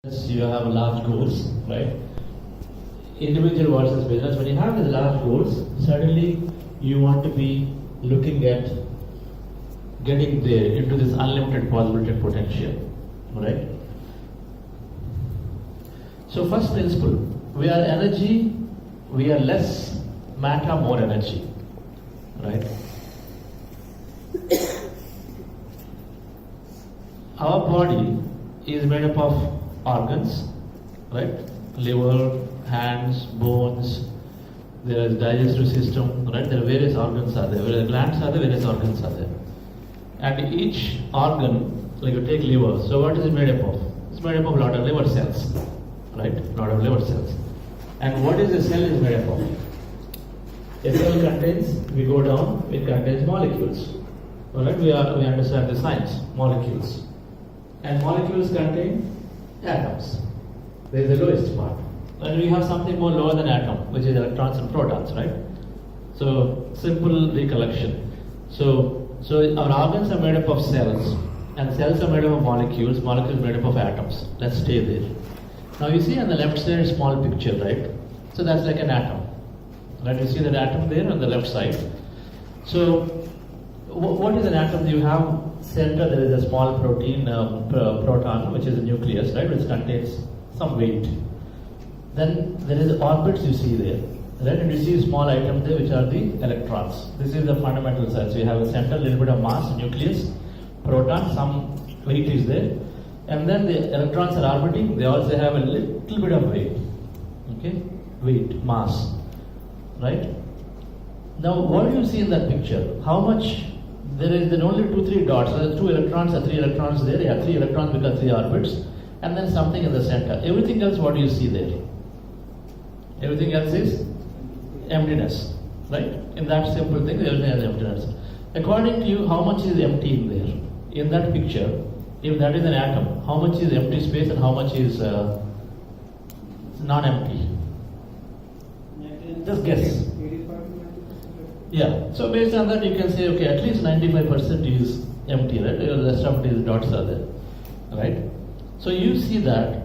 You have large goals, right? Individual versus business. When you have these large goals, suddenly you want to be looking at getting there into this unlimited possibility and potential, right? So first principle, we are energy, we are less matter, more energy, right? Our body is made up of organs, right? Liver, hands, bones, there is digestive system, right? There are various organs are there, various glands are there, various organs are there. And each organ, like you take liver, so what is it made up of? It's made up of a lot of liver cells, right? A lot of liver cells. And what is the cell is made up of? A cell contains, we go down, it contains molecules. Alright, we understand the science, molecules. And molecules contain atoms. There is the lowest part. And we have something more lower than atom, which is electrons and protons, right? So, simple recollection. So our organs are made up of cells, and cells are made up of molecules, molecules made up of atoms. Let's stay there. Now you see on the left side a small picture, right? So that's like an atom. Right? You see that atom there on the left side. So, what is an atom? You have center, there is a small protein, proton, which is a nucleus, right, which contains some weight. Then there is orbits you see there, right, and you see a small item there, which are the electrons. This is the fundamental size. So you have a center, little bit of mass, nucleus, proton, some weight is there, and then the electrons are orbiting. They also have a little bit of weight, okay, weight, mass, right. Now, what do you see in that picture? How much? There is then only 2-3 dots. So there are 2 electrons or 3 electrons there. Yeah, 3 electrons because 3 orbits, and then something in the center. Everything else, what do you see there? Everything else is emptiness, right? In that simple thing, everything has emptiness. According to you, how much is empty in there? In that picture, if that is an atom, how much is empty space and how much is non-empty? Just guess. Yeah, so based on that you can say, okay, at least 95% is empty, right? The rest of it is dots are there, right? So you see that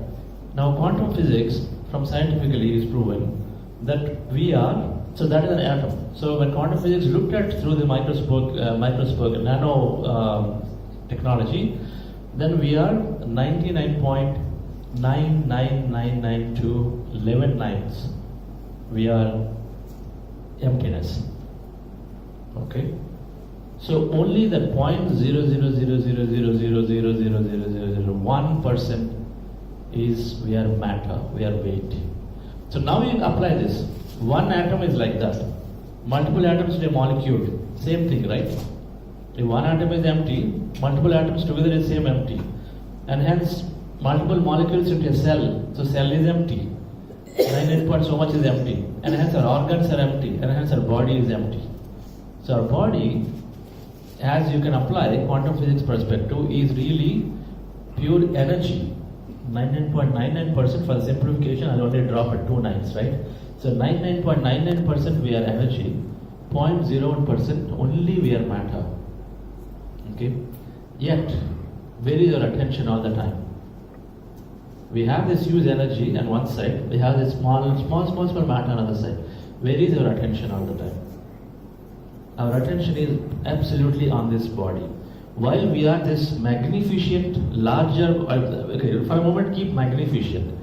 now quantum physics from scientifically is proven that we are, so that is an atom. So when quantum physics looked at through the microscope, nano technology, then we are 99.99992 11 nines. We are emptiness. Okay, so only the 0.00000000001% is we are matter, we are weight. So now you apply this. One atom is like that. Multiple atoms to a molecule, same thing, right? If one atom is empty, multiple atoms together is same empty, and hence multiple molecules into a cell. So cell is empty. 98 so much is empty, and hence our organs are empty, and hence our body is empty. So our body, as you can apply quantum physics perspective, is really pure energy. 99.99% for the simplification, I'll only drop at 2 nines, right? So 99.99% we are energy, 0.01% only we are matter. Okay? Yet, where is our attention all the time? We have this huge energy on one side, we have this small matter on the other side. Where is our attention all the time? Our attention is absolutely on this body. While we are this magnificent, larger, okay, for a moment keep magnificent,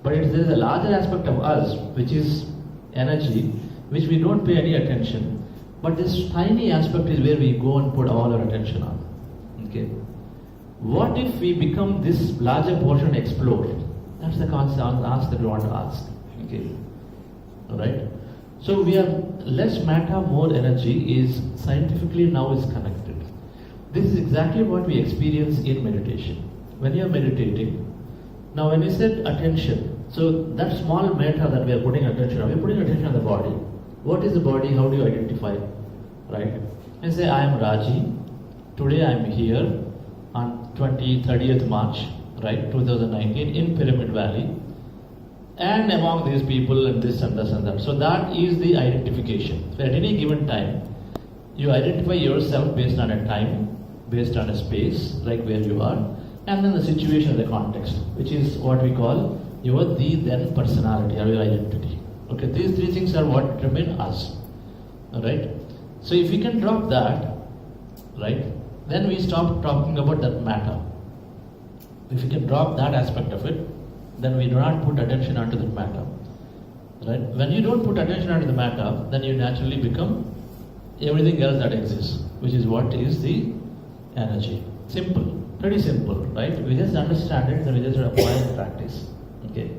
but there is a larger aspect of us, which is energy, which we don't pay any attention, but this tiny aspect is where we go and put all our attention on. Okay. What if we become this larger portion and explore? That's the concept, ask that we want to ask. Okay. Alright? So we are less matter, more energy is scientifically now is connected. This is exactly what we experience in meditation. When you are meditating, now when you said attention, so that small matter that we are putting attention on, we are putting attention on the body. What is the body? How do you identify? Right? You say, I am Raji. Today I am here on 30th March, right, 2019 in Pyramid Valley. And among these people and this and this and that. So that is the identification. So at any given time, you identify yourself based on a time, based on a space, like where you are, and then the situation, the context, which is what we call your the then personality or your identity. Okay, these three things are what determine us. Alright? So if we can drop that, right, then we stop talking about that matter. If we can drop that aspect of it, then we do not put attention onto that matter. Right? When you don't put attention onto the matter, then you naturally become everything else that exists, which is what is the energy. Simple, pretty simple, right? We just understand it, then we just apply and practice. Okay.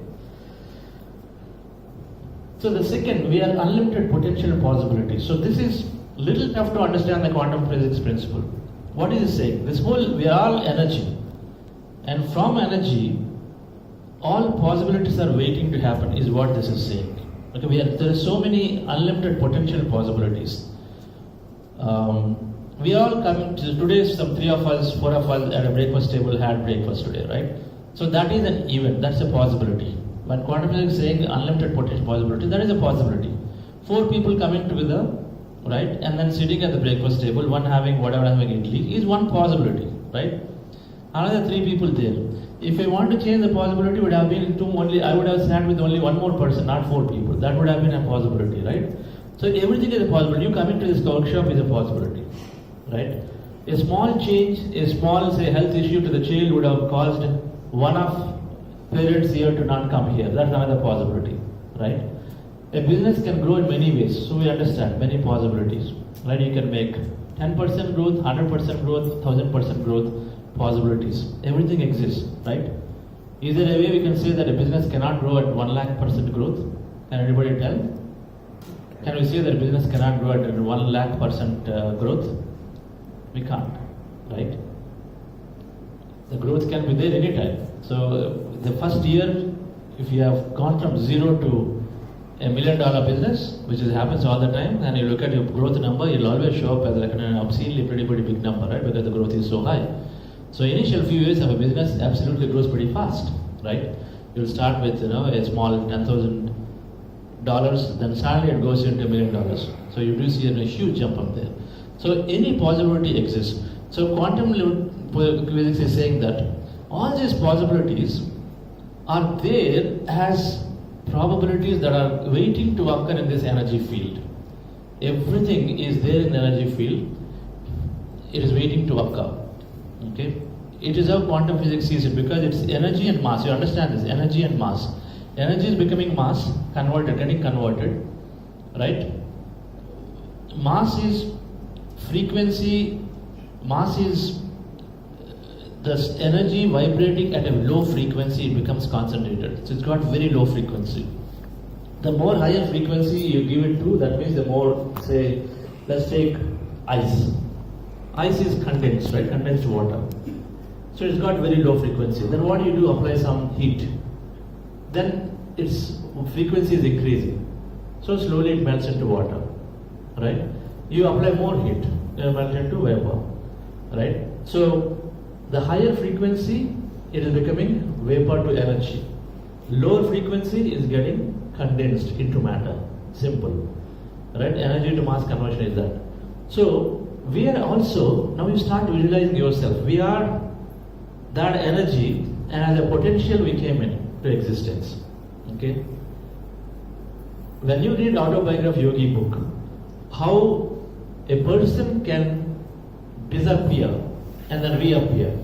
So the second, we have unlimited potential possibilities. So this is little tough to understand the quantum physics principle. What is it saying? This whole, we are all energy, and from energy, all possibilities are waiting to happen, is what this is saying. Okay, there are so many unlimited potential possibilities. We all coming to today. Some 3 of us, 4 of us at a breakfast table had breakfast today, right? So that is an event. That's a possibility. When quantum physics is saying unlimited potential possibility, that is a possibility. 4 people coming together, right, and then sitting at the breakfast table, one having whatever having idli, is one possibility, right? Another 3 people there. If I want to change the possibility, would have been 2 only. I would have sat with only 1 more person, not 4 people. That would have been a possibility, right? So everything is a possibility. You coming to this workshop is a possibility, right? A small change, a small, say, health issue to the child would have caused one of parents here to not come here. That's another possibility, right? A business can grow in many ways, so we understand many possibilities, right? You can make 10% growth, 100% growth, 1000% growth, possibilities. Everything exists, right? Is there a way we can say that a business cannot grow at 1,00,000% growth? Can anybody tell? Can we say that a business cannot grow at 1,00,000% growth? We can't, right? The growth can be there anytime. So the first year, if you have gone from 0 to $1 million business, which happens all the time, and you look at your growth number, you'll always show up as like an obscenely pretty big number, right? Because the growth is so high. So initial few years of a business absolutely grows pretty fast, right? You'll start with a small $10,000, then suddenly it goes into $1 million. So you do see a huge jump up there. So any possibility exists. So quantum physics is saying that all these possibilities are there as probabilities that are waiting to occur in this energy field. Everything is there in the energy field. It is waiting to occur. Okay, it is how quantum physics sees it, because it's energy and mass. You understand this? Energy and mass. Energy is becoming mass, getting converted, right? Mass is frequency. Mass is the energy vibrating at a low frequency. It becomes concentrated. So it's got very low frequency. The more higher frequency you give it to, that means the more, say, let's take ice. Ice is condensed, right? Condensed water. So it's got very low frequency. Then what do you do? Apply some heat. Then its frequency is increasing. So slowly it melts into water, right? You apply more heat, it melts into vapor, right? So the higher frequency, it is becoming vapor to energy. Lower frequency is getting condensed into matter. Simple, right? Energy to mass conversion is that. So we are also, now you start visualizing yourself. We are that energy, and as a potential we came into existence. Okay? When you read Autobiography Yogi book, how a person can disappear and then reappear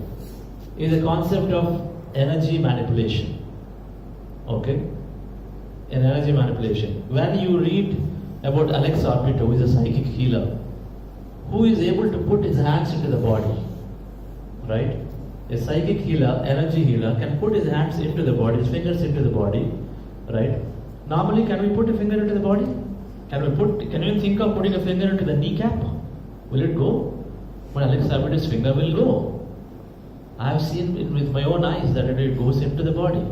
is a concept of energy manipulation. Okay? An energy manipulation. When you read about Alex Orbito, who is a psychic healer, who is able to put his hands into the body, right? A psychic healer, energy healer, can put his hands into the body, his fingers into the body, right? Normally, can we put a finger into the body? Can you think of putting a finger into the kneecap? Will it go? But Alex Orbito's finger will go. I have seen it with my own eyes that it goes into the body.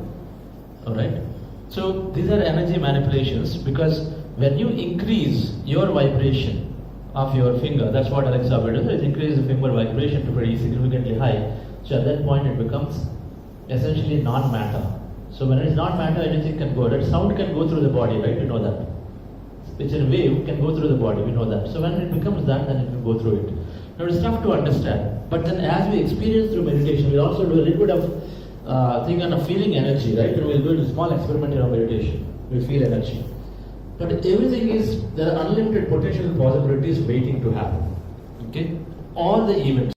Alright? So these are energy manipulations, because when you increase your vibration of your finger, that's what Alex Orbito does, it increases the finger vibration to pretty significantly high. So at that point it becomes essentially non-matter. So when it is non-matter, anything can go. That sound can go through the body, right? You know that. Which in a wave can go through the body, we know that. So when it becomes that, then it can go through it. Now it's tough to understand. But then as we experience through meditation, we also do a little bit of thing on a feeling energy, right? We'll do a small experiment in our meditation. We feel energy. But everything is, there are unlimited potential possibilities waiting to happen. Okay? All the events.